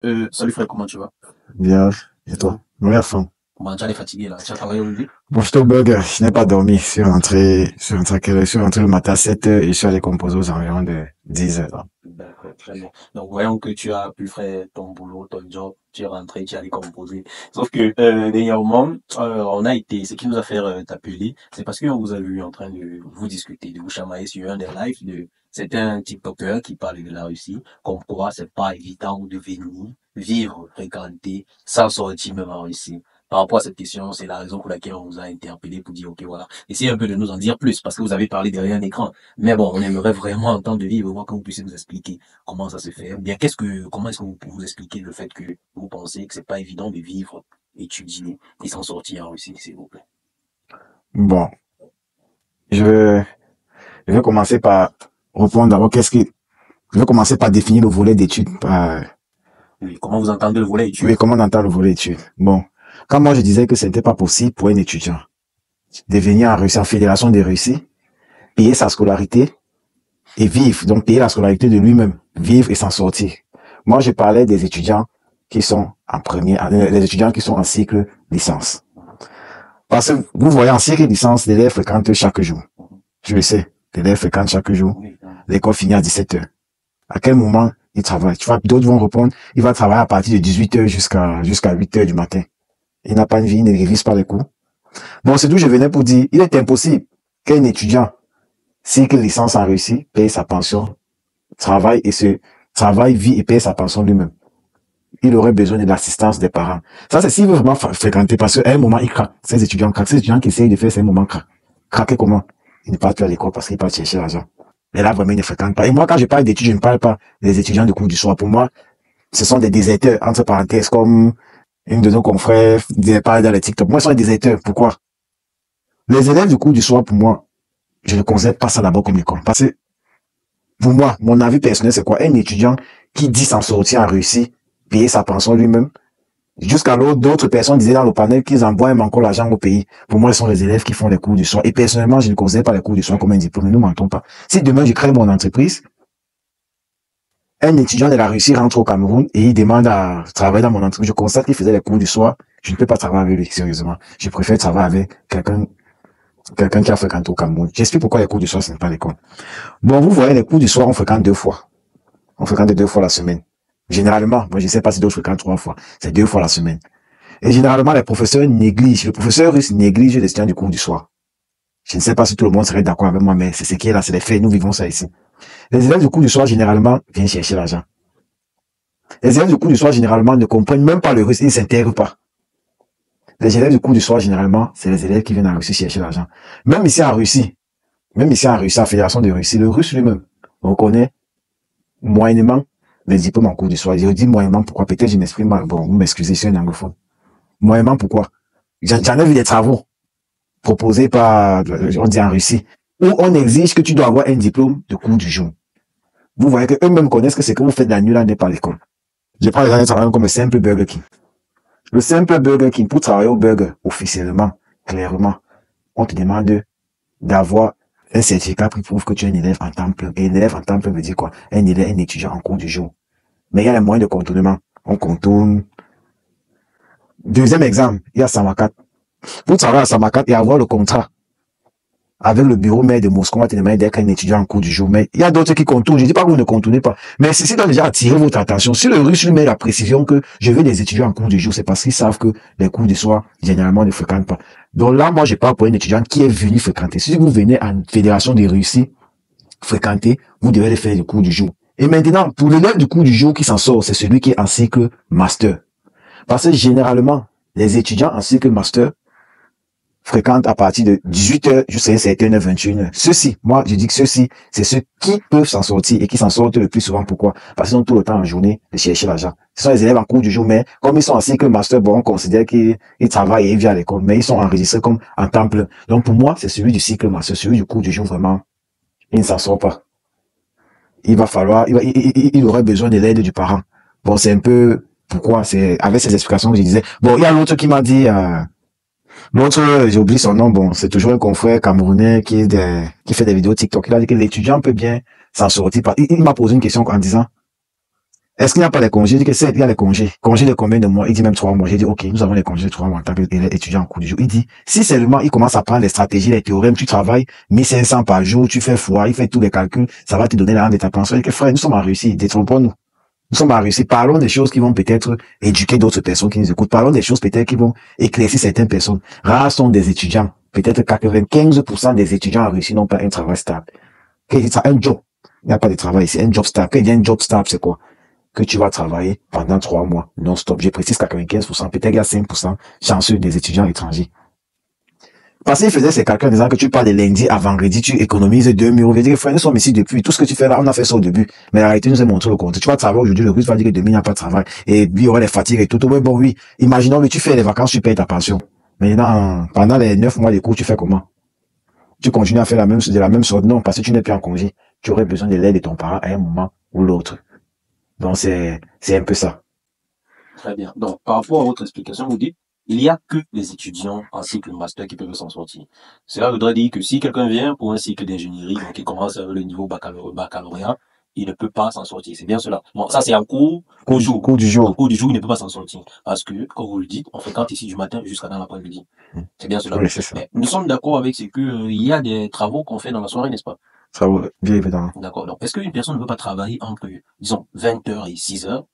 Salut frère, comment tu vas? Bien, et toi? Oui, à fond. Comment tu es fatigué là? Tu as travaillé aujourd'hui? Bon, je te bug, je n'ai pas dormi. Je suis rentré à quelle heure? Je suis rentré le matin à 7 heures et je suis allé composer aux environs de 10 heures. D'accord, très bien. Donc voyons que tu as pu faire ton boulot, ton job, tu es rentré, tu as allé composer. Sauf que dernièrement, on a été, ce qui nous a fait t'appeler, c'est parce qu'on vous a vu en train de vous discuter, de vous chamailler sur un des lives de c'était un TikToker qui parlait de la Russie, comme quoi c'est pas évident de venir, vivre, fréquenter, sans sortir même en Russie. Par rapport à cette question, c'est la raison pour laquelle on vous a interpellé pour dire, ok, voilà, essayez un peu de nous en dire plus, parce que vous avez parlé derrière un écran. Mais bon, on aimerait vraiment entendre de vivre voix que vous puissiez nous expliquer comment ça se fait. Bien, comment est-ce que vous pouvez vous expliquer le fait que vous pensez que c'est pas évident de vivre, étudier et s'en sortir en Russie, s'il vous plaît? Bon, je vais, je vais commencer par répondre d'abord je vais commencer par définir le volet d'études. Oui, comment vous entendez le volet Oui, études? comment on entend le volet études? Bon, quand moi je disais que ce n'était pas possible pour un étudiant de venir en Russie, en fédération de Russie, payer sa scolarité et vivre, donc payer la scolarité de lui-même, vivre et s'en sortir. Moi, je parlais des étudiants qui sont en première, les étudiants qui sont en cycle licence. Parce que vous voyez, en cycle licence, l'élève fréquente chaque jour. Je le sais, l'élève fréquente chaque jour. Oui, L'école finit à 17 heures. À quel moment il travaille? Tu vois, d'autres vont répondre, il va travailler à partir de 18 heures jusqu'à 8 heures du matin. Il n'a pas une vie, il ne révise pas les cours. Bon, c'est d'où je venais pour dire, il est impossible qu'un étudiant, cycle licence en Russie, paye sa pension, travaille, vit et paye sa pension lui-même. Il aurait besoin de l'assistance des parents. Ça, c'est s'il veut vraiment fréquenter, parce qu'à un moment, il craque. Ces étudiants craquent. Ces étudiants qui essayent de faire ces moments craquent. Craquer comment? Ils ne partent plus à l'école parce qu'ils partent chercher l'argent. Mais là, vraiment, ils ne fréquentent pas. Et moi, quand je parle d'études, je ne parle pas des étudiants de cours du soir. Pour moi, ce sont des déserteurs, entre parenthèses, comme une de nos confrères disait pas dans les TikTok. Moi, ce sont des déserteurs. Pourquoi? Les élèves du cours du soir, pour moi, je ne considère pas ça d'abord comme école. Parce que, pour moi, mon avis personnel, c'est quoi? Un étudiant qui dit s'en sortir en Russie, payer sa pension lui-même, jusqu'alors, d'autres personnes disaient dans le panel qu'ils envoient même encore l'argent au pays. Pour moi, ce sont les élèves qui font les cours du soir. Et personnellement, je ne considère pas les cours du soir comme un diplôme. Ne nous mentons pas. Si demain, je crée mon entreprise, un étudiant de la Russie rentre au Cameroun et il demande à travailler dans mon entreprise, je constate qu'il faisait les cours du soir. Je ne peux pas travailler avec lui, sérieusement. Je préfère travailler avec quelqu'un qui a fréquenté au Cameroun. J'explique pourquoi les cours du soir, ce n'est pas l'école. Bon, vous voyez, les cours du soir, on fréquente 2 fois. On fréquente 2 fois la semaine. Généralement, moi, je ne sais pas si d'autres fréquentent 3 fois. C'est 2 fois la semaine. Et généralement, les professeurs négligent, le professeur russe néglige les étudiants du cours du soir. Je ne sais pas si tout le monde serait d'accord avec moi, mais c'est ce qui est là, c'est les faits, nous vivons ça ici. Les élèves du cours du soir, généralement, viennent chercher l'argent. Les élèves du cours du soir, généralement, ne comprennent même pas le russe, ils ne s'intègrent pas. Les élèves du cours du soir, généralement, c'est les élèves qui viennent en Russie chercher l'argent. Même ici en Russie, la Fédération de Russie, le russe lui-même, on connaît moyennement les diplômes en cours du soir. Je dis moyennement pourquoi, peut-être je m'exprime mal, bon, vous m'excusez, je suis un anglophone. Moyennement pourquoi? J'en ai vu des travaux proposé par, on dit en Russie, où on exige que tu dois avoir un diplôme de cours du jour. Vous voyez qu'eux-mêmes connaissent que ce que vous faites la nuit là n'est pas l'école. Je prends les gens qui travaillent comme le simple Burger King. Le simple Burger King, pour travailler au burger, officiellement, clairement, on te demande d'avoir un certificat qui prouve que tu es un élève en temps plein. Et un élève en temps plein veut dire quoi? Un élève, un étudiant en cours du jour. Mais il y a les moyens de contournement. On contourne. Deuxième exemple, il y a Samakat. Pour travailler à Samakat et avoir le contrat avec le bureau maire de Moscou, on va te demander d'être un étudiant en cours du jour. Mais il y a d'autres qui contournent. Je ne dis pas que vous ne contournez pas. Mais ceci doit déjà attirer votre attention. Si le russe lui met la précision que je veux des étudiants en cours du jour, c'est parce qu'ils savent que les cours du soir, généralement, ne fréquentent pas. Donc là, moi, je parle pour un étudiant qui est venu fréquenter. Si vous venez à une fédération de Russie fréquenter, vous devez aller faire le cours du jour. Et maintenant, pour l'élève du cours du jour qui s'en sort, c'est celui qui est en cycle master. Parce que généralement, les étudiants en cycle master fréquente à partir de 18 heures jusqu'à 21h, 21 heures. Ceux-ci, moi, je dis que ceux-ci, c'est ceux qui peuvent s'en sortir et qui s'en sortent le plus souvent. Pourquoi? Parce qu'ils ont tout le temps en journée de chercher l'argent. Ce sont les élèves en cours du jour, mais comme ils sont en cycle master, bon, on considère qu'ils travaillent et ils viennent à l'école, mais ils sont enregistrés comme en temps plein. Donc pour moi, c'est celui du cycle master, celui du cours du jour, vraiment, il ne s'en sort pas. Il va falloir, il aurait besoin de l'aide du parent. Bon, c'est un peu pourquoi, c'est avec ces explications que je disais. Bon, il y a l'autre qui m'a dit, l'autre, j'ai oublié son nom, bon, c'est toujours un confrère camerounais qui fait des vidéos TikTok. Il a dit que l'étudiant peut bien s'en sortir. Il m'a posé une question en disant, Est-ce qu'il n'y a pas les congés? Il dit que c'est, il y a les congés. Congés de combien de mois? Il dit même 3 mois. J'ai dit, OK, nous avons les congés de 3 mois en tant qu'étudiant en cours du jour. Il dit, si seulement il commence à prendre les stratégies, les théorèmes, tu travailles 1500 par jour, tu fais fois, il fait tous les calculs, ça va te donner la rente de ta pension. Il dit que frère, nous sommes en Russie, détrompons-nous. Nous sommes en Russie. Parlons des choses qui vont peut-être éduquer d'autres personnes qui nous écoutent. Parlons des choses peut-être qui vont éclaircir certaines personnes. Rares sont des étudiants. Peut-être 95% des étudiants en Russie n'ont pas un travail stable. C'est un job. Il n'y a pas de travail ici. Un job stable. Quand il y a un job stable, c'est quoi? Que tu vas travailler pendant 3 mois non-stop. Je précise 95%, peut-être il y a 5% chanceux des étudiants étrangers. Parce qu'il faisait ses calculs en disant que tu pars de lundi à vendredi, tu économises 2000 euros. Je dis, frère, nous sommes ici depuis. Tout ce que tu fais là, on a fait ça au début. Mais la réalité nous a montré le contraire. Tu vas travailler aujourd'hui, le russe va dire que demain, il n'y a pas de travail. Et puis, il y aura les fatigues et tout. Ouais, bon, oui. Imaginons, mais tu fais les vacances, tu payes ta pension. Maintenant, pendant les 9 mois de cours, tu fais comment? Tu continues à faire de la même sorte? Non, parce que tu n'es plus en congé. Tu aurais besoin de l'aide de ton parent à un moment ou l'autre. Donc, c'est un peu ça. Très bien. Donc, par rapport à votre explication, vous dites, il n'y a que les étudiants en cycle master qui peuvent s'en sortir. Cela voudrait dire que si quelqu'un vient pour un cycle d'ingénierie, donc il commence avec le niveau baccalauréat, il ne peut pas s'en sortir. C'est bien cela. Bon, ça, c'est en cours du jour. Cours du jour. En cours du jour, il ne peut pas s'en sortir. Parce que, comme vous le dites, on fréquente ici du matin jusqu'à dans l'après-midi. C'est bien cela. Oui, c'est ça. Mais nous sommes d'accord avec ce que, il y a des travaux qu'on fait dans la soirée, n'est-ce pas? Ça va, bien évidemment. D'accord. Donc, est-ce qu'une personne ne peut pas travailler entre, disons, 20h et 6h,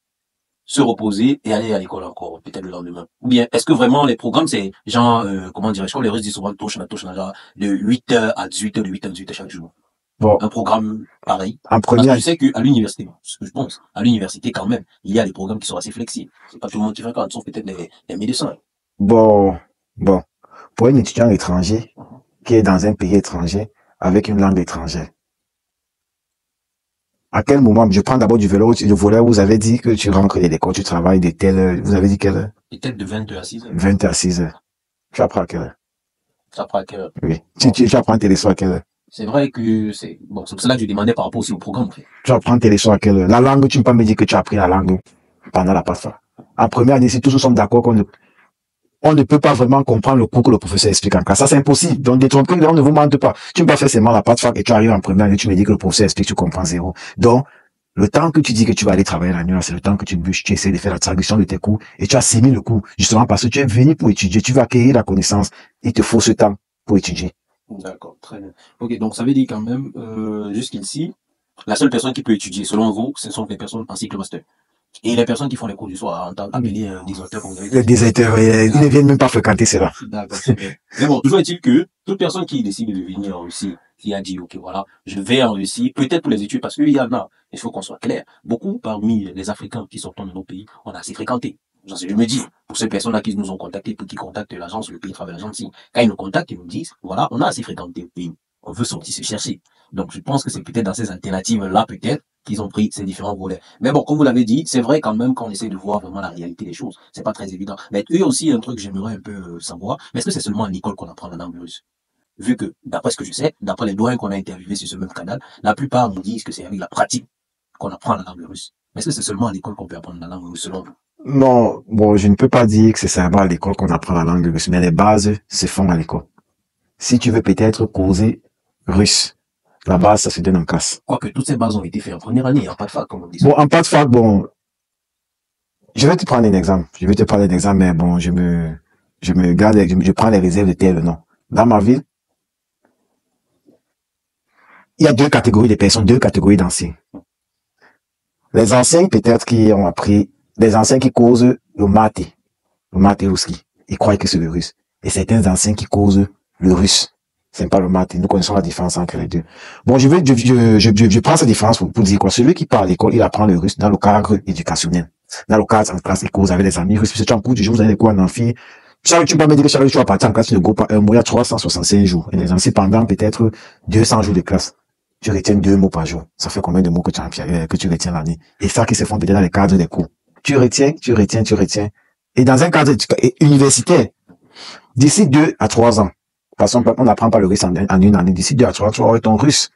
se reposer et aller à l'école encore, peut-être le lendemain? Ou bien, est-ce que vraiment les programmes, c'est genre, comment dirais-je, comme les Russes disent souvent, genre, de 8h à 18h, de 8h à 18h chaque jour? Bon. Un programme pareil. En Parce que première, je sais qu'à l'université, ce que je pense, à l'université quand même, il y a des programmes qui sont assez flexibles. C'est pas tout le monde qui fréquente, sauf peut-être les médecins. bon, pour un étudiant étranger qui est dans un pays étranger avec une langue étrangère, à quel moment, je prends d'abord du vélo, le volet, vous avez dit que tu rentres de l'école, tu travailles de telle heure, vous avez dit quelle heure? Peut-être de 20h à 6h. 20h à 6h. Tu apprends à quelle heure? Ça prend à quelle heure? Oui. Tu apprends tes leçons à quelle heure? C'est vrai que c'est, bon, c'est pour cela que je demandais par rapport aussi au programme, en fait. Tu apprends tes leçons à quelle heure? La langue, tu ne peux pas me dire que tu as appris la langue pendant la passe. En première année, si tous nous sommes d'accord on ne peut pas vraiment comprendre le cours que le professeur explique en classe. Ça, c'est impossible. Donc, détrompez, on ne vous mente pas. Tu ne peux pas faire seulement la passe fac et tu arrives en première année, tu me dis que le professeur explique, tu comprends zéro. Donc, le temps que tu dis que tu vas aller travailler la nuit, c'est le temps que tu bûches, tu essaies de faire la traduction de tes cours et tu assimiles le cours. Justement parce que tu es venu pour étudier, tu vas acquérir la connaissance. Il te faut ce temps pour étudier. D'accord, très bien. Ok, donc ça veut dire quand même, jusqu'ici, la seule personne qui peut étudier, selon vous, ce sont les personnes en cycle master. Et les personnes qui font les cours du soir, en tant qu'appelés déserteurs, comme vous avez dit. Les déserteurs, ils ne viennent même pas fréquenter cela. D'accord, c'est bien. Mais bon, toujours est-il que toute personne qui décide de venir en Russie, qui a dit, ok, voilà, je vais en Russie, peut-être pour les études, parce qu'il y en a, il faut qu'on soit clair, beaucoup parmi les Africains qui sortent de nos pays, on a assez fréquenté. Je me dis, pour ces personnes-là qui nous ont contactés, pour qui contactent l'agence, le pays travail l'agence, quand ils nous contactent, ils nous disent, voilà, on a assez fréquenté le pays, on veut sortir se chercher. Donc, je pense que c'est peut-être dans ces alternatives-là, peut-être, qu'ils ont pris ces différents volets. Mais bon, comme vous l'avez dit, c'est vrai quand même qu'on essaie de voir vraiment la réalité des choses. C'est pas très évident. Mais eux aussi, un truc que j'aimerais un peu savoir, mais est-ce que c'est seulement à l'école qu'on apprend la langue russe? Vu que, d'après ce que je sais, d'après les doyens qu'on a interviewés sur ce même canal, la plupart nous disent que c'est avec la pratique qu'on apprend la langue russe. Mais est-ce que c'est seulement à l'école qu'on peut apprendre la langue russe, selon vous? Non, bon, je ne peux pas dire que c'est seulement à l'école qu'on apprend la langue russe, mais les bases se font à l'école. Si tu veux peut-être causer russe, la base, ça se donne en classe. Quoique toutes ces bases ont été faites en première année, en pas de fac, comme on dit. Bon, en pas de fac, bon, je vais te prendre un exemple. Je vais te parler d'un exemple, mais bon, je prends les réserves de tel nom. Dans ma ville, il y a deux catégories de personnes, deux catégories d'anciens. Les anciens, peut-être, qui ont appris, les anciens qui causent le maté ruski. Ils croient que c'est le russe. Et certains anciens qui causent le russe. C'est pas le maths. Nous connaissons la différence entre les deux. Bon, je prends cette différence pour dire quoi. Celui qui part à l'école, il apprend le russe dans le cadre éducationnel. Dans le cadre en classe, il cause avec des amis russes. Si tu es en cours du jour, vous avez des cours en amphi. Tu peux pas me dire que chaque jour, tu vas partir en classe, tu ne go pas un mois, il y a 365 jours. Et les anciens, pendant peut-être 200 jours de classe, tu retiens 2 mots par jour. Ça fait combien de mots que tu retiens l'année? Et ça qui se font peut-être dans les cadres des cours. Tu retiens. Et dans un cadre universitaire, d'ici 2 à 3 ans, parce qu'on n'apprend pas le russe en une année. D'ici 2 à 3 ans, tu auras ton russe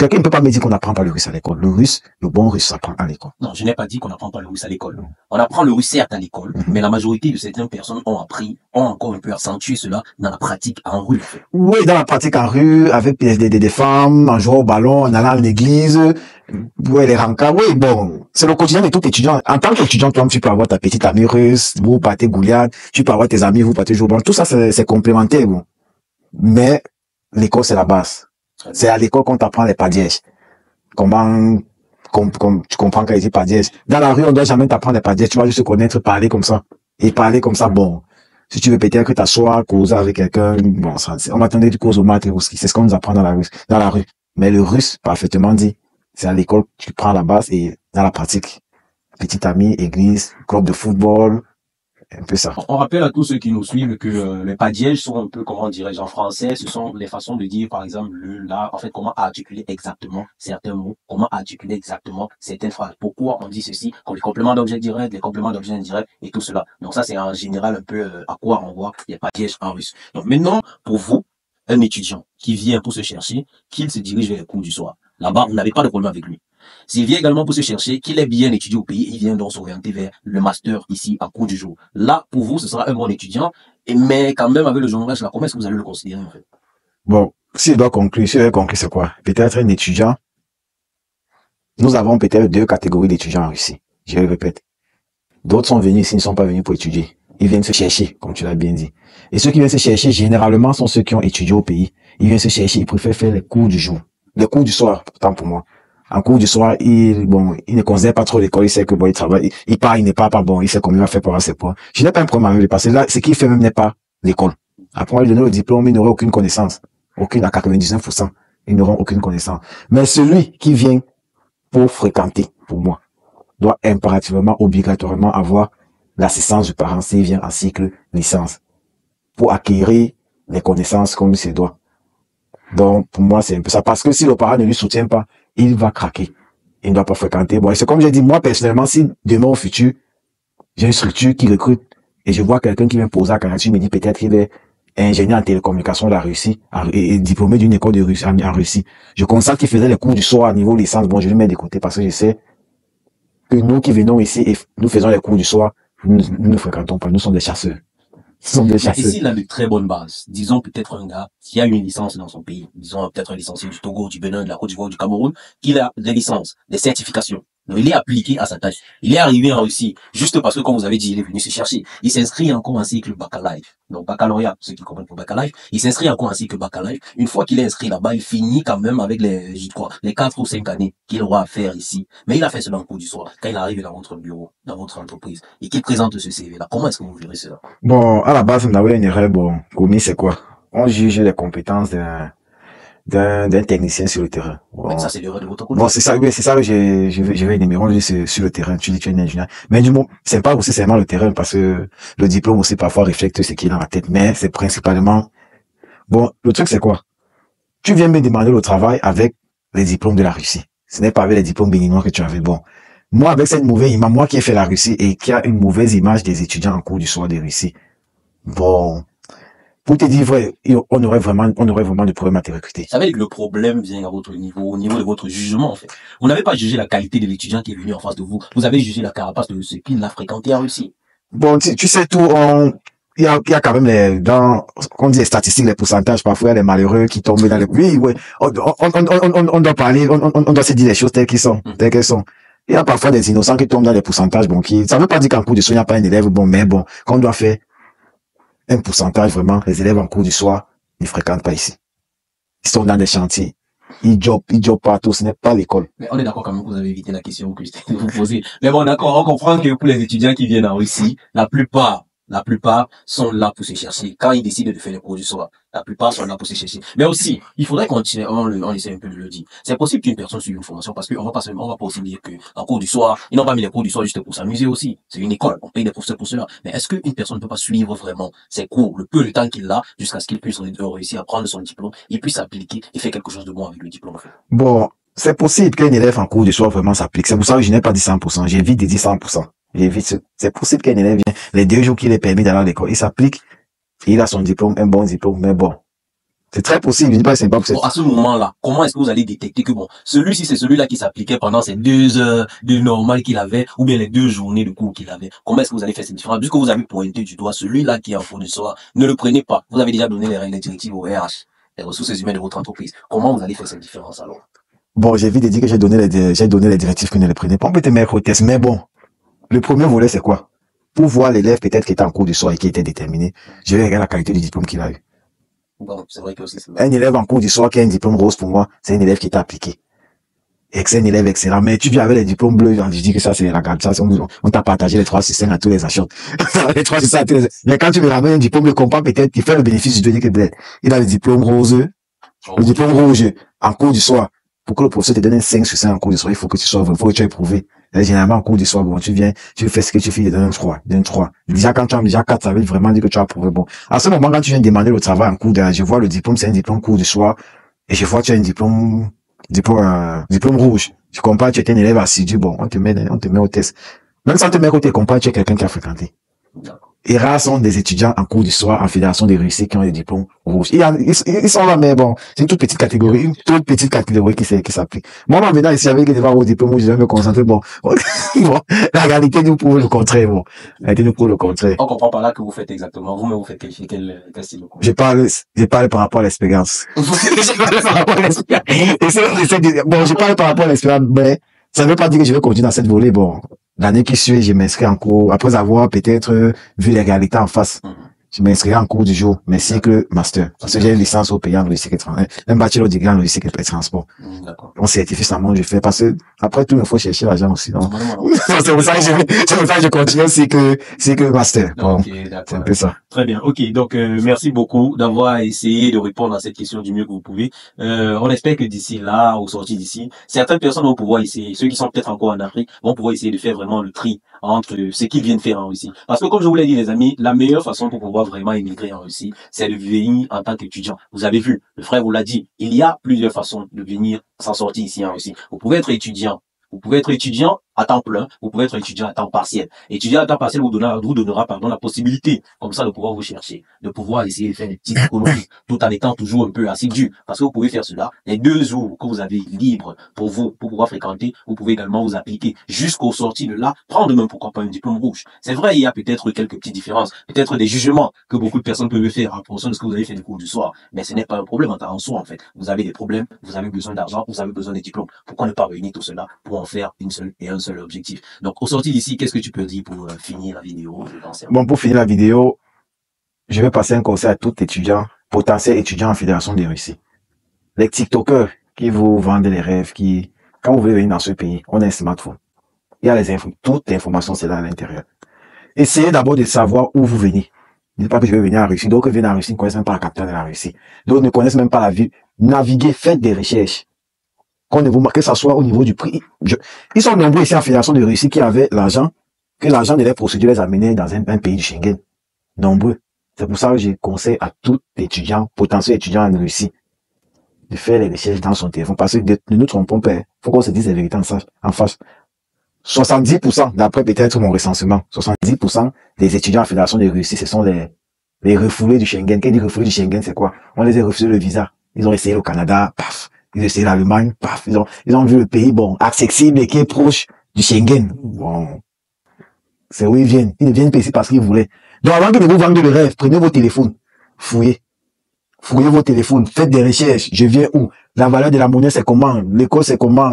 Quelqu'un ne peut pas me dire qu'on n'apprend pas le russe à l'école. Le russe, le bon russe s'apprend à l'école. Non, je n'ai pas dit qu'on n'apprend pas le russe à l'école. On apprend le russe certes à l'école, mais la majorité de certaines personnes ont encore un peu accentué cela dans la pratique en rue. Oui, dans la pratique en rue, avec des femmes, en jouant au ballon, en allant à l'église, ouais, les rencarts. Oui, bon, c'est le quotidien de tout étudiant. En tant qu'étudiant, toi, tu peux avoir ta petite amie russe, vous partez Gouliade, tu peux avoir tes amis, vous partez jouer au ballon. Tout ça, c'est complémentaire, bon. Mais l'école, c'est la base. C'est à l'école qu'on t'apprend les padièges. Comment, tu comprends quand il dit padièges. Dans la rue, on doit jamais t'apprendre les padièges. Tu vas juste connaître, parler comme ça. Et parler comme ça, bon. Si tu veux peut-être t'asseoir, causer avec quelqu'un, bon, ça, on m'attendait du cause au maths et au ski. C'est ce qu'on nous apprend dans la rue. Mais le russe, parfaitement dit, c'est à l'école que tu prends la base et dans la pratique. Petite amie, église, club de football, un peu ça. On rappelle à tous ceux qui nous suivent que les padièges sont un peu, comment dirais-je, en français, ce sont les façons de dire, par exemple, le, là, en fait, comment articuler exactement certains mots, comment articuler exactement certaines phrases. Pourquoi on dit ceci, comme les compléments d'objet direct, les compléments d'objet indirect et tout cela. Donc ça, c'est en général un peu à quoi on voit les padièges en russe. Donc maintenant, pour vous, un étudiant qui vient pour se chercher, qu'il se dirige vers les cours du soir. Là-bas, vous n'avez pas de problème avec lui. S'il vient également pour se chercher, qu'il est bien étudié au pays, il vient donc s'orienter vers le master ici en cours du jour. Là, pour vous, ce sera un bon étudiant, mais quand même avec le journaliste là, comment est-ce que vous allez le considérer en fait? Bon, s'il doit conclure, c'est quoi? Peut-être un étudiant. Nous avons peut-être deux catégories d'étudiants en Russie. Je le répète. D'autres sont venus ici, ils ne sont pas venus pour étudier. Ils viennent se chercher, comme tu l'as bien dit. Et ceux qui viennent se chercher, généralement, sont ceux qui ont étudié au pays. Ils viennent se chercher, ils préfèrent faire les cours du jour. Les cours du soir, pourtant pour moi. En cours du soir, il ne considère pas trop l'école, il sait que bon, il travaille, il part, il n'est pas bon, il sait comment il va faire pour avoir ses points. Je n'ai pas un problème avec lui, parce que là, ce qu'il fait même n'est pas l'école. Après, on va lui donner le diplôme, il n'aura aucune connaissance. Aucune, à 99%. Ils n'auront aucune connaissance. Mais celui qui vient pour fréquenter, pour moi, doit impérativement, obligatoirement avoir l'assistance du parent s'il vient en cycle licence pour acquérir les connaissances comme il se doit. Donc, pour moi, c'est un peu ça. Parce que si le parent ne lui soutient pas, il va craquer. Il ne doit pas fréquenter. Bon, c'est comme j'ai dit, moi, personnellement, si demain au futur, j'ai une structure qui recrute et je vois quelqu'un qui vient poser à candidature, me dit peut-être qu'il est ingénieur en télécommunication de la Russie et diplômé d'une école de Russie, en Russie. Je constate qu'il faisait les cours du soir à niveau licence. Bon, je lui mets de côté parce que je sais que nous qui venons ici et nous faisons les cours du soir, nous ne fréquentons pas. Nous sommes des chasseurs. Ici, il a de très bonnes bases. Disons peut-être un gars qui a une licence dans son pays. Disons peut-être un licencié du Togo, du Bénin, de la Côte d'Ivoire, du Cameroun, qui a des licences, des certifications. Donc, il est appliqué à sa tâche. Il est arrivé en Russie, juste parce que, comme vous avez dit, il est venu se chercher. Il s'inscrit encore en cycle baccalauréat. Donc, baccalauréat, ceux qui comprennent pour baccalauréat. Il s'inscrit encore en cycle baccalauréat. Une fois qu'il est inscrit là-bas, il finit quand même avec les 4 ou 5 années qu'il aura à faire ici. Mais il a fait cela en cours du soir. Quand il arrive dans votre bureau, dans votre entreprise, et qu'il présente ce CV-là, comment est-ce que vous verrez cela? Bon, à la base, on avait une erreur, bon, commis, c'est quoi? On juge les compétences d'un technicien sur le terrain. Bon, Mais ça, c'est l'erreur de votre côté. Bon, c'est ça, oui, c'est ça que je vais énumérer. On dit sur le terrain. Tu dis, tu es un ingénieur. Mais du moins, c'est pas aussi seulement le terrain parce que le diplôme aussi parfois reflète ce qui est dans la tête. Mais c'est principalement, bon, le truc c'est quoi? Tu viens me demander le travail avec les diplômes de la Russie. Ce n'est pas avec les diplômes béninois que tu avais. Bon. Moi, avec cette mauvaise image, moi qui ai fait la Russie et qui a une mauvaise image des étudiants en cours du soir de Russie. Bon. Pour te dire vrai, on aurait vraiment de problèmes à te recruter. Vous savez que le problème vient à votre niveau, au niveau de votre jugement, en fait. Vous n'avez pas jugé la qualité de l'étudiant qui est venu en face de vous. Vous avez jugé la carapace de ce qu'il a fréquenté en Russie. Bon, tu sais tout, il y a quand même on dit les statistiques, les pourcentages, parfois il y a les malheureux qui tombent dans les, oui, ouais, on doit parler, on doit se dire les choses telles qu'elles sont. Il y a parfois des innocents qui tombent dans les pourcentages, bon, ça veut pas dire qu'en cours du soir, il n'y a pas un élève, bon, mais bon, qu'on doit faire un pourcentage vraiment, les élèves en cours du soir ne fréquentent pas ici. Ils sont dans des chantiers. Ils jobent partout, ce n'est pas l'école. Mais on est d'accord quand même que vous avez évité la question que je t'ai posée. Mais bon, d'accord, on comprend que pour les étudiants qui viennent en Russie, la plupart sont là pour se chercher. Quand ils décident de faire les cours du soir, la plupart sont là pour se chercher. Mais aussi, il faudrait on essaie un peu de le dire. C'est possible qu'une personne suive une formation parce qu'on va pas aussi dire que en cours du soir, ils n'ont pas mis les cours du soir juste pour s'amuser aussi. C'est une école, on paye des professeurs pour cela. Mais est-ce qu'une personne ne peut pas suivre vraiment ses cours, le peu de temps qu'il a, jusqu'à ce qu'il puisse réussir à prendre son diplôme, il puisse appliquer et faire quelque chose de bon avec le diplôme, en fait? Bon, c'est possible qu'un élève en cours du soir vraiment s'applique. C'est pour ça que je n'ai pas dit 100%. J'évite de dire 100%. C'est possible qu'un élève vienne, les 2 jours qu'il est permis d'aller à l'école, il s'applique, il a son diplôme, un bon diplôme, mais bon. C'est très possible. Je dis pas que c'est pas possible. Bon, à ce moment-là, comment est-ce que vous allez détecter que bon, celui-ci, c'est celui-là qui s'appliquait pendant ces 2 heures de normal qu'il avait, ou bien les 2 journées de cours qu'il avait? Comment est-ce que vous allez faire cette différence? Puisque vous avez pointé du doigt celui-là qui est en cours du soir, ne le prenez pas. Vous avez déjà donné les règles directives au RH, les ressources humaines de votre entreprise. Comment vous allez faire cette différence alors? Bon, j'ai vite dit que j'ai donné les directives que ne les prenez pas. On peut te mettre au test, mais bon, le premier volet, c'est quoi? Pour voir l'élève peut-être qui était en cours du soir et qui était déterminé, je vais regarder la qualité du diplôme qu'il a eu. Bon, c'est vrai que aussi c'est Un élève en cours du soir qui a un diplôme rose, pour moi, c'est un élève qui est appliqué. Et que c'est un élève excellent. Mais tu viens avec les diplômes bleus, je dis que ça, c'est la garde. Ça, on t'a partagé les 3 sur 5 à tous les achats. Les 3 sur 5 à tous les... Mais quand tu me ramènes un diplôme de compas, peut-être, il fait le bénéfice du deux que il a le diplôme rose, le diplôme rouge en cours du soir. Pour que le professeur te donne un 5 sur 5 en cours du soir, il faut que tu sois, il faut que tu aies prouvé. Et généralement, en cours du soir, bon, tu viens, tu fais ce que tu fais, il te donne un 3, d'un 3. Déjà, quand tu as déjà 4, ça veut vraiment dire que tu as prouvé. Bon. À ce moment, quand tu viens demander le travail en cours de, je vois le diplôme, c'est un diplôme cours du soir, et je vois que tu as un diplôme rouge. Je compare, tu es un élève assidu, bon, on te met au test. Même sans te mettre au test, compare, tu es quelqu'un qui a fréquenté. Et rares sont des étudiants en cours du soir en fédération des réussites qui ont des diplômes rouges. Ils sont là, mais bon, c'est une toute petite catégorie qui s'applique. Moi, en venant ici avec des devoirs au diplôme rouge, je vais me concentrer, bon, bon, la réalité nous prouve le contraire, bon. La réalité nous prouve le contraire. On comprend par là que vous faites exactement. Vous-même, vous faites quel style de cours? Je parle par rapport à l'expérience. Je parle par rapport à l'expérience. Bon, je parle par rapport à l'expérience, mais ça ne veut pas dire que je vais continuer dans cette volée, bon. L'année qui suit, je m'inscris en cours, après avoir peut-être vu les réalités en face. Je m'inscrirai en cours du jour, mes cycles master. Parce que j'ai une licence au pays en logistique et transport, un bachelor degré en logistique et transport. On certifie ça, moi, je fais, parce que, après tout, il faut chercher l'argent aussi, non? C'est pour ça que je continue cycle master. Bon, okay, c'est un peu ça. Très bien. Ok. Donc, merci beaucoup d'avoir essayé de répondre à cette question du mieux que vous pouvez. On espère que d'ici là, au sorti d'ici, certaines personnes vont pouvoir essayer, ceux qui sont peut-être encore en Afrique, vont pouvoir essayer de faire vraiment le tri entre ce qu'ils viennent faire en Russie. Parce que comme je vous l'ai dit, les amis, la meilleure façon pour pouvoir vraiment émigrer en Russie, c'est de venir en tant qu'étudiant. Vous avez vu, le frère vous l'a dit, il y a plusieurs façons de venir s'en sortir ici en Russie. Vous pouvez être étudiant. Vous pouvez être étudiant à temps plein, vous pouvez être étudiant à temps partiel. Étudiant à temps partiel vous donnera la possibilité, comme ça, de pouvoir vous chercher, de pouvoir essayer de faire des petites économies, tout en étant toujours un peu assidu. Parce que vous pouvez faire cela, les 2 jours que vous avez libres pour vous, pour pouvoir fréquenter, vous pouvez également vous appliquer jusqu'au sorti de là, prendre même pourquoi pas un diplôme rouge. C'est vrai, il y a peut-être quelques petites différences, peut-être des jugements que beaucoup de personnes peuvent faire en fonction de ce que vous avez fait des cours du soir. Mais ce n'est pas un problème en soi, en fait. Vous avez des problèmes, vous avez besoin d'argent, vous avez besoin des diplômes. Pourquoi ne pas réunir tout cela pour en faire une seule et un seul objectif? Donc, au sorti d'ici, qu'est-ce que tu peux dire pour finir la vidéo? Bon, pour finir la vidéo, je vais passer un conseil à tout étudiant, potentiel étudiant en fédération des Russie. Les TikTokers qui vous vendent les rêves, quand vous voulez venir dans ce pays, on a un smartphone. Il y a les infos, toute l'information, c'est là à l'intérieur. Essayez d'abord de savoir où vous venez. Dites pas que je vais venir en Russie. D'autres viennent en Russie ne connaissent même pas la capitale de la Russie. D'autres ne connaissent même pas la ville. Naviguez, faites des recherches. Que ça soit au niveau du prix. Ils sont nombreux ici en fédération de Russie qui avaient l'argent, que l'argent de leurs procédures les amenait dans un pays du Schengen. Nombreux. C'est pour ça que je conseille à tout étudiant, potentiel étudiant en Russie, de faire les recherches dans son téléphone. Parce que ne nous trompons pas. Faut qu'on se dise la vérité en face. 70%, d'après peut-être mon recensement, 70% des étudiants en fédération de Russie, ce sont les refoulés du Schengen. Quand dit refoulés du Schengen, c'est quoi? On les a refusé le visa. Ils ont essayé le Canada, paf. Ils ont essayé l'Allemagne, paf. Ils ont vu le pays, bon, accessible et qui est proche du Schengen. Bon. C'est où ils viennent. Ils ne viennent pas ici parce qu'ils voulaient. Donc, avant que de vous vendre le rêve, prenez vos téléphones. Fouillez. Fouillez vos téléphones. Faites des recherches. Je viens où? La valeur de la monnaie, c'est comment? L'école, c'est comment?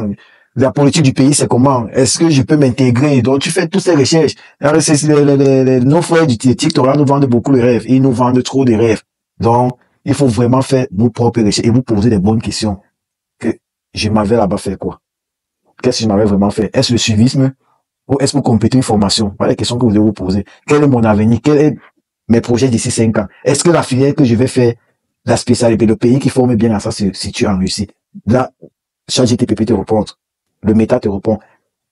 La politique du pays, c'est comment? Est-ce que je peux m'intégrer? Donc, tu fais toutes ces recherches. Nos frères du TikTok nous vendent beaucoup de rêves. Ils nous vendent trop de rêves. Donc, il faut vraiment faire vos propres recherches et vous poser des bonnes questions. Que je m'avais là-bas fait quoi? Qu'est-ce que je m'avais vraiment fait? Est-ce le suivisme? Ou est-ce pour compléter une formation? Voilà les questions que vous devez vous poser. Quel est mon avenir? Quels sont mes projets d'ici 5 ans? Est-ce que la filière que je vais faire, la spécialité, le pays qui forme bien à ça se situe en Russie? Là, ChatGPT te répond. Le méta te répond.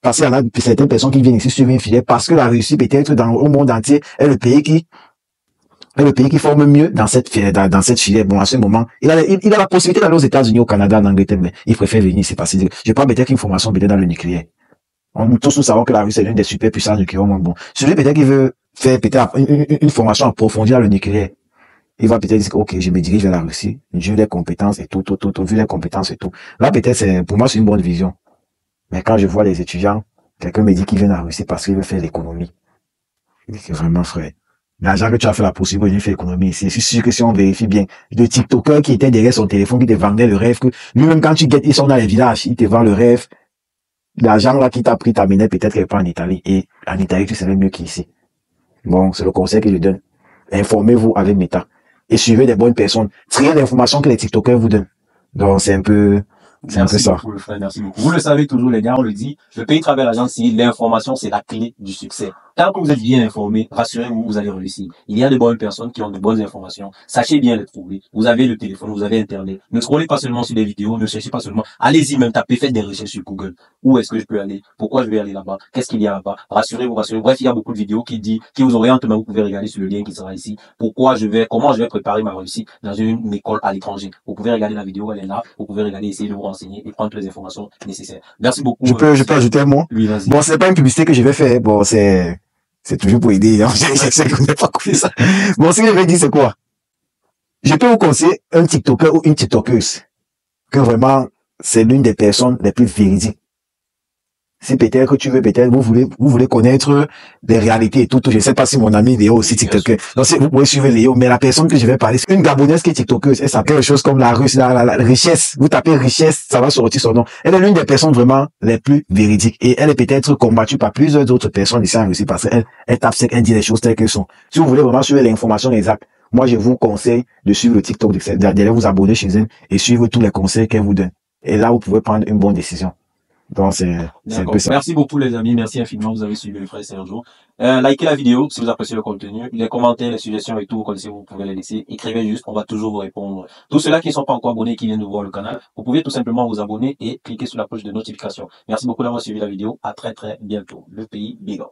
Parce qu'il y en a certaines personnes qui viennent ici suivre une filière parce que la Russie, peut-être au monde entier, est le pays qui forme mieux dans cette filière. Bon, à ce moment, il a la possibilité d'aller aux États-Unis, au Canada, en Angleterre, mais il préfère venir ici parce que je parle peut-être qu'une formation peut-être dans le nucléaire. Tous nous savons que la Russie est l'une des super puissances nucléaires au monde. Bon, celui peut-être qui veut faire peut-être une formation approfondie dans le nucléaire. Il va peut-être dire, ok, je me dirige vers la Russie, j'ai les compétences et tout, vu les compétences et tout. Là, peut-être, pour moi, c'est une bonne vision. Mais quand je vois les étudiants, quelqu'un me dit qu'il vient en Russie parce qu'il veut faire l'économie. C'est vraiment, frère. L'argent que tu as fait la possibilité de faire l'économie ici, je suis sûr que si on vérifie bien, le TikToker qui était derrière son téléphone, qui te vendait le rêve, que lui-même quand tu guettes, ils sont dans les villages, il te vend le rêve. L'argent là qui t'a pris t'amenait peut-être quelque part en Italie. Et en Italie, tu savais mieux qu'ici. Bon, c'est le conseil que je donne. Informez-vous avec Meta. Et suivez des bonnes personnes. Triez l'information que les TikTokers vous donnent. Donc, c'est un peu Merci ça. beaucoup, le frère, merci beaucoup. Vous le savez toujours, les gars, on le dit, le pays travaille l'agence si l'information, c'est la clé du succès. Tant que vous êtes bien informé, rassurez-vous, vous allez réussir. Il y a de bonnes personnes qui ont de bonnes informations. Sachez bien les trouver. Vous avez le téléphone, vous avez Internet. Ne scrollez pas seulement sur des vidéos, ne cherchez pas seulement. Allez-y même, tapez, faites des recherches sur Google. Où est-ce que je peux aller? Pourquoi je vais aller là-bas? Qu'est-ce qu'il y a là-bas? Rassurez-vous, rassurez-vous. Bref, il y a beaucoup de vidéos qui vous orientent, mais vous pouvez regarder sur le lien qui sera ici. Comment je vais préparer ma réussite dans une école à l'étranger. Vous pouvez regarder la vidéo, elle est là. Vous pouvez regarder, essayer de vous renseigner et prendre toutes les informations nécessaires. Merci beaucoup. Je peux ajouter un mot? Oui, vas-y. Bon, c'est pas une publicité que je vais faire. Bon, c'est toujours pour aider. Hein. Je connais pas quoi ça. Bon, ce que je vais dire, c'est quoi? Je peux vous conseiller un TikToker ou une TikTokeuse que vraiment, c'est l'une des personnes les plus véridiques. Si peut-être que tu veux, peut-être vous voulez connaître des réalités et tout, je sais pas si mon ami Léo aussi TikToker. Donc si vous pouvez suivre Léo, mais la personne que je vais parler, c'est une Gabonaise qui est TikTokeuse. Elle s'appelle quelque chose comme la richesse. Vous tapez richesse, ça va sortir son nom. Elle est l'une des personnes vraiment les plus véridiques et elle est peut-être combattue par plusieurs autres personnes ici en Russie parce qu'elle tape sec, elle dit les choses telles qu'elles sont. Si vous voulez vraiment suivre l'information exacte, moi je vous conseille de suivre le TikTok d'aller vous abonner chez elle et suivre tous les conseils qu'elle vous donne. Et là, vous pouvez prendre une bonne décision. Donc, c'est un peu ça. Merci beaucoup, les amis. Merci infiniment. Vous avez suivi le frère Sergio. Likez la vidéo si vous appréciez le contenu. Les commentaires, les suggestions et tout, vous connaissez, vous pouvez les laisser. Écrivez juste, on va toujours vous répondre. Tous ceux-là qui ne sont pas encore abonnés, qui viennent de voir le canal, vous pouvez tout simplement vous abonner et cliquer sur la cloche de notification. Merci beaucoup d'avoir suivi la vidéo. À très, très bientôt. Le pays Bigo.